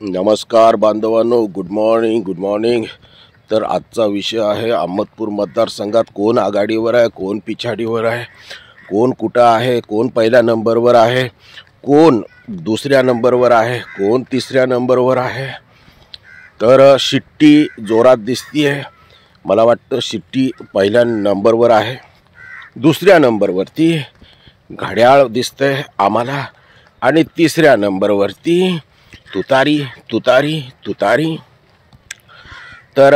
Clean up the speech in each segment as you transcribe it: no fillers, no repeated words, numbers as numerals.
नमस्कार बांधवांनो, good morning. तर आजचा विषय आहे अहमदपूर मतदारसंघात कोण आघाडीवर आहे, कोण पिछाडीवर आहे, कोण कुठं आहे, कोण पहिल्या नंबरवर आहे, कोण दुसऱ्या नंबरवर आहे, कोण तिसऱ्या नंबरवर आहे. तर शिट्टी जोरात दिसतीये. मला वाटतं शिट्टी पहिल्या नंबरवर आहे. दुसऱ्या नंबरवरती घड्याळ दिसतंय आम्हाला आणि तिसऱ्या नंबरवरती तुतारी. तर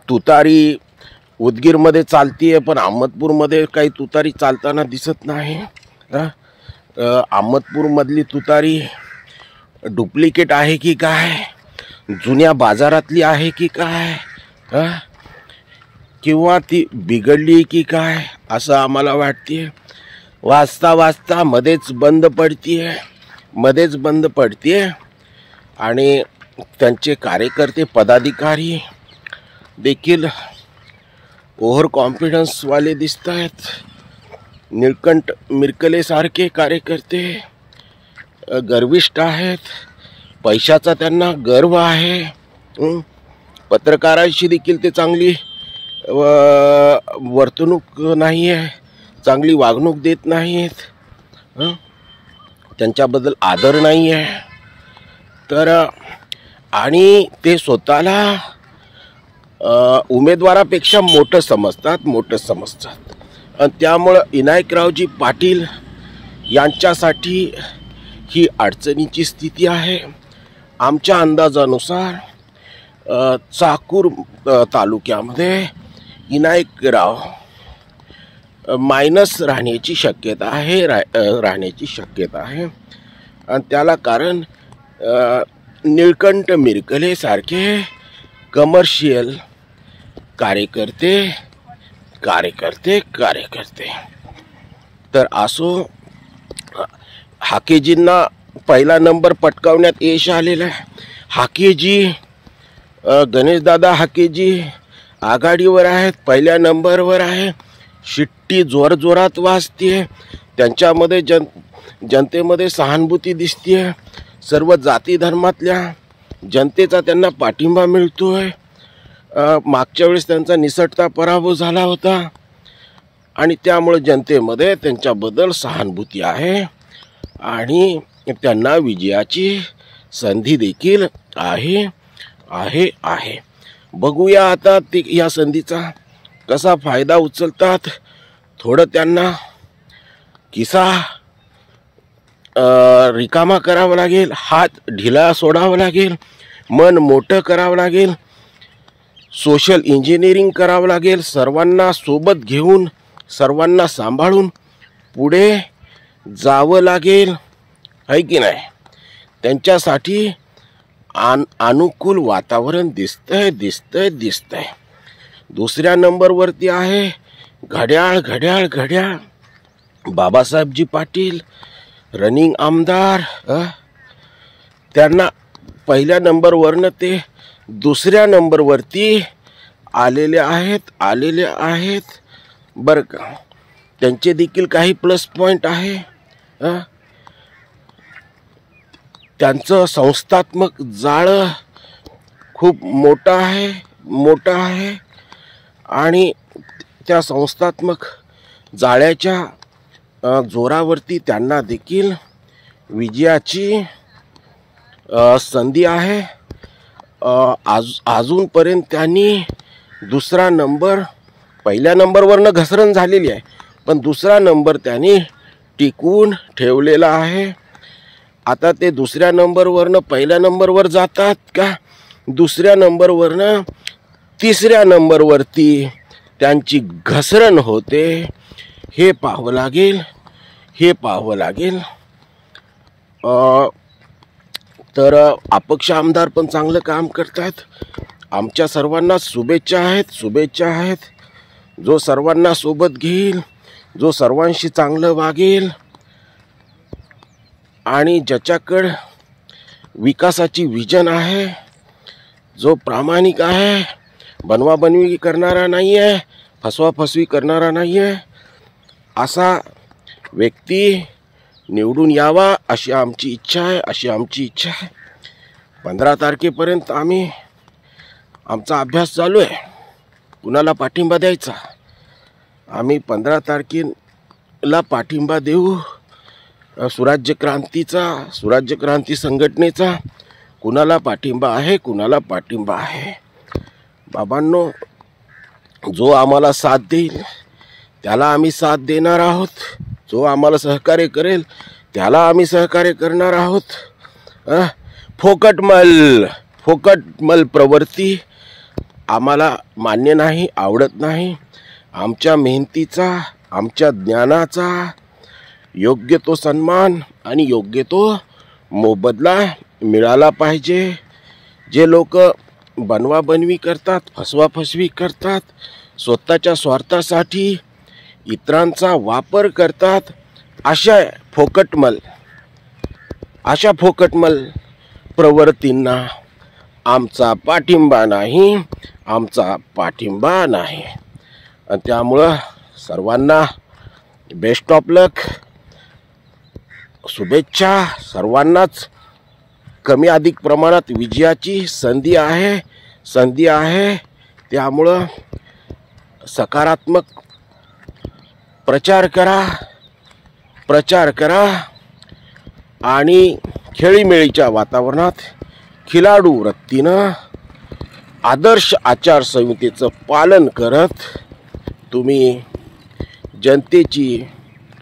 तुतारी उदगीरमध्ये चालतीये, पण अहमदपूरमध्ये काही तुतारी चालताना दिसत नाही. अहमदपूरमधली तुतारी डुप्लिकेट आहे की काय, जुन्या बाजारातली आहे की काय, किंवा ती बिघडली की काय असं आम्हाला वाटते. वाजता मध्येच बंद पडतीये आणि त्यांचे कार्यकर्ते पदाधिकारी देखील ओव्हर कॉन्फिडन्सवाले दिसत आहेत. निळकंठ मिरकले सारखे कार्यकर्ते गर्विष्ठ आहेत. पैशाचा त्यांना गर्व आहे. पत्रकारांशी देखील ते चांगली वर्तणूक नाही आहे, चांगली वागणूक देत नाहीत. त्यांच्याबद्दल आदर नाही आहे. तर आणि ते स्वतःला उमेदवारापेक्षा मोठं समजतात. आणि त्यामुळं इनायकरावजी पाटील यांच्यासाठी ही अडचणीची स्थिती आहे. आमच्या अंदाजानुसार चाकूर तालुक्यामध्ये इनायकराव मायनस राहण्याची शक्यता आहे. आणि त्याला कारण निळकंठ मिरकले सारखे कमर्शियल कार्यकर्ते. तर असो, हाकेजींना पहिला नंबर पटकावण्यात यश आलेलं आहे. हाकेजी, गणेशदादा हाकेजी आघाडीवर आहेत, पहिल्या नंबरवर आहे. शिट्टी जोरात वाजते. त्यांच्यामध्ये जनतेमध्ये सहानुभूती दिसते. सर्व जाती धर्मातल्या जनतेचा त्यांना पाठिंबा मिळतोय. मागच्या वेळेस त्यांचा निसटता पराभव झाला होता आणि त्यामुळे जनतेमध्ये त्यांच्याबद्दल सहानुभूती आहे आणि त्यांना विजयाची संधी देखील आहे. बघूया आता ते या संधीचा कसा फायदा उचलतात. थोडं त्यांना किस्सा रिकामा करावा लागेल, हात ढिला सोडावा लागेल, मन मोठं करावं लागेल, सोशल इंजिनिअरिंग करावं लागेल. सर्वांना सोबत घेऊन, सर्वांना सांभाळून पुढे जावं लागेल, है की नाही. त्यांच्यासाठी अनुकूल वातावरण दिसतंय. दुसऱ्या नंबरवरती आहे घड्याळ बाबासाहेबजी पाटील, रनिंग आमदार. त्यांना पहिल्या नंबरवरनं ते दुसऱ्या नंबरवरती आलेले आहेत बरं का. त्यांचे देखील काही प्लस पॉईंट आहे. त्यांचं संस्थात्मक जाळं खूप मोठं आहे आणि त्या संस्थात्मक जाळ्याच्या जोरावरती त्यांना देखील विजयाची संधी आहे. अजूनपर्यंत त्यांनी दुसरा नंबर, पहिल्या नंबरवरनं घसरण झालेली आहे, पण दुसरा नंबर त्यांनी टिकवून ठेवलेला आहे. आता ते दुसऱ्या नंबरवरनं पहिल्या नंबरवर जातात का, दुसऱ्या नंबरवरनं तिसऱ्या नंबरवरती त्यांची घसरण होते, हे पाहावं लागेल. तर अपक्ष आमदार पण चांगलं काम करतात. आमच्या सर्वांना शुभेच्छा आहेत. जो सर्वांना सोबत घेईल, जो सर्वांशी चांगलं वागेल आणि ज्याच्याकडं विकासाची विजन आहे, जो प्रामाणिक आहे, बनवाबनवी करणारा नाही आहे, फसवाफसवी करणारा नाही आहे, असा व्यक्ती निवडून यावा अशी आमची इच्छा आहे. 15 तारखेपर्यंत आम्ही आमचा अभ्यास चालू आहे, कुणाला पाठिंबा द्यायचा. आम्ही 15 तारखेला पाठिंबा देऊ सुराज्य क्रांती संघटनेचा. कुणाला पाठिंबा आहे, कुणाला पाठिंबा आहे. बाबांनो, जो आम्हाला साथ देईल त्याला आम्ही साथ देणार आहोत. जो आम्हाला सहकार्य करेल त्याला आम्ही सहकार्य करणार आहोत. फोकटमल प्रवृत्ती आम्हाला मान्य नाही, आवडत नाही. आमच्या मेहनतीचा, आमच्या ज्ञानाचा योग्य तो सन्मान आणि योग्य तो मोबदला मिळाला पाहिजे. जे लोक बनवाबनवी करतात, फसवाफसवी करतात, स्वतःच्या स्वार्थासाठी इतरांचा वापर करतात, अशा फोकटमल प्रवृत्तींना आमचा पाठिंबा नाही, आमचा पाठिंबा नाही. आणि त्यामुळं सर्वांना बेस्ट ऑफ लक, शुभेच्छा. सर्वांनाच कमी अधिक प्रमाणात विजयाची संधी आहे. त्यामुळं सकारात्मक प्रचार करा आणि खेळीमेळीच्या वातावरणात खिलाडू वृत्तीनं आदर्श आचारसंहितेचं पालन करत तुम्ही जनतेची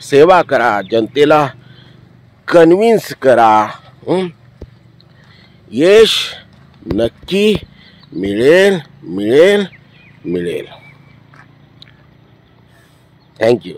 सेवा करा, जनतेला कन्व्हिन्स करा. यश नक्की मिळेल. थँक्यू.